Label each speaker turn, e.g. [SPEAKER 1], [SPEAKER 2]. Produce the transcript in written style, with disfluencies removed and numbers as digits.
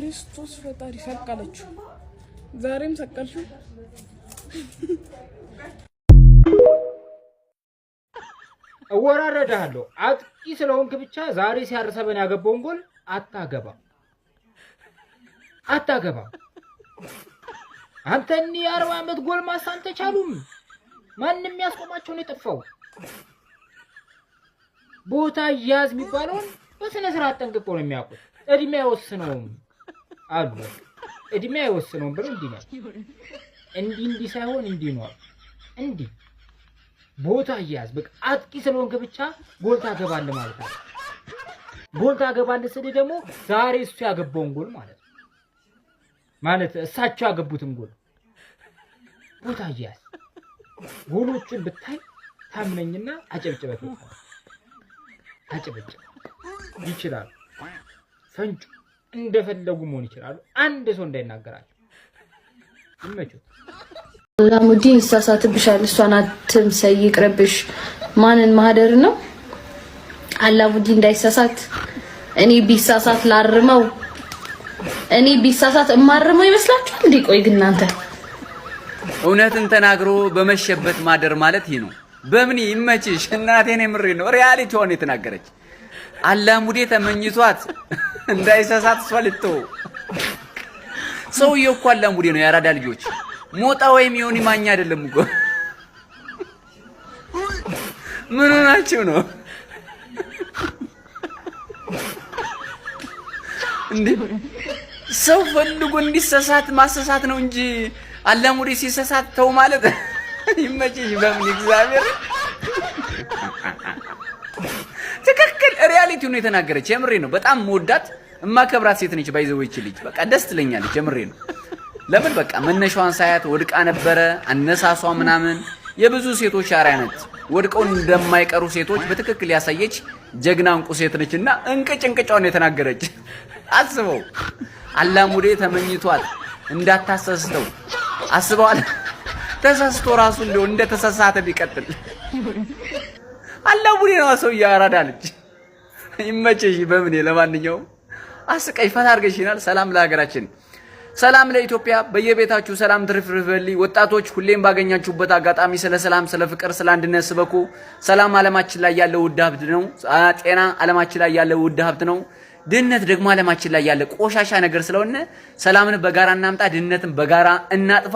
[SPEAKER 1] ክርስቶስ ፈጣሪ ሰቀለችው። ዛሬም ሰቀልሽው።
[SPEAKER 2] እወራረዳለሁ አጥቂ ስለሆንክ ብቻ ዛሬ ሲያርሰበን ያገባውን ጎል አታገባ። አንተኒ 40 ዓመት ጎል ማሳን ተቻሉም ማንንም ያስቆማቸው ነው የጠፋው። ቦታ ያዝ የሚባለውን በስነ ስርዓት ጠንቅቆ ነው የሚያውቁት። እድሜ አይወስነውም አሉ። እድሜ አይወስነውም ብሎ እንዲህ ሳይሆን እንዲህ ነው። እንዲህ ቦታ ያዝ በቃ አጥቂ ስለሆንክ ብቻ ጎል ታገባለህ ማለት ነው። ጎል ታገባለህ ስለ ደግሞ ዛሬ እሱ ያገባውን ጎል ማለት እሳቸው ያገቡትን ጎል ቦታ ያዝ። ጎሎቹን ብታይ ታምነኝና አጨብጭበት ይችላል። ፈንጩ እንደፈለጉ መሆን ይችላሉ። አንድ ሰው እንዳይናገራቸው ይመቹት።
[SPEAKER 3] አላሙዲን ይሳሳትብሻል። እሷን አትምሰይ ይቅርብሽ። ማንን ማህደር ነው? አላሙዲን እንዳይሳሳት እኔ ቢሳሳት ላርመው። እኔ ቢሳሳት እማርመው ይመስላችኋል እንዴ? ቆይ ግን እናንተ
[SPEAKER 4] እውነትን ተናግሮ በመሸበት ማደር ማለት ይሄ ነው። በምን ይመችሽ እናቴን የምሬ ነው። ሪያሊቲ ሆነ የተናገረች አላሙዲ ተመኝቷት እንዳይሳሳት ሷልተው ሰውዬው እኮ አላሙዲ ነው። ያራዳ ልጆች ሞጣ ወይም ዮኒ ማኛ አይደለም እኮ። ምን ሆናችሁ ነው እንዴ? ሰው ፈልጎ እንዲሳሳት ማሳሳት ነው እንጂ አላሙዲ ሲሳሳት ተው ማለት ይመችሽ። በምን እግዚአብሔር ትክክል ሪያሊቲው ነው የተናገረች። የምሬ ነው። በጣም መወዳት እማከብራት ሴት ነች። ባይዘው ይችልኝ በቃ ደስ ትለኛለች። የምሬ ነው። ለምን በቃ መነሻዋን ሳያት ወድቃ ነበረ። አነሳሷ ምናምን የብዙ ሴቶች አርአያ ነች። ወድቀው እንደማይቀሩ ሴቶች በትክክል ያሳየች ጀግና እንቁ ሴት ነችና እንቅጭውን የተናገረች። አስበው አላሙዲ ተመኝቷት እንዳታሰስተው አስበዋል። ተሳስቶ ራሱ እንደው እንደተሳሳተ ቢቀጥል አላሙዲ ነው ሰው ያራዳልች። ይመችሽ በምን ለማንኛውም አስቀይ ፈታ አድርገሽናል። ሰላም ለሀገራችን፣ ሰላም ለኢትዮጵያ። በየቤታችሁ ሰላም ትርፍርፍልኝ። ወጣቶች ሁሌም ባገኛችሁበት አጋጣሚ ስለ ሰላም፣ ስለ ፍቅር፣ ስለ አንድነት ስበኩ። ሰላም ዓለማችን ላይ ያለው ውድ ሀብት ነው። ጤና ዓለማችን ላይ ያለው ውድ ሀብት ነው። ድህነት ደግሞ ዓለማችን ላይ ያለ ቆሻሻ ነገር ስለሆነ ሰላምን በጋራ እናምጣ፣ ድህነትን በጋራ እናጥፋ።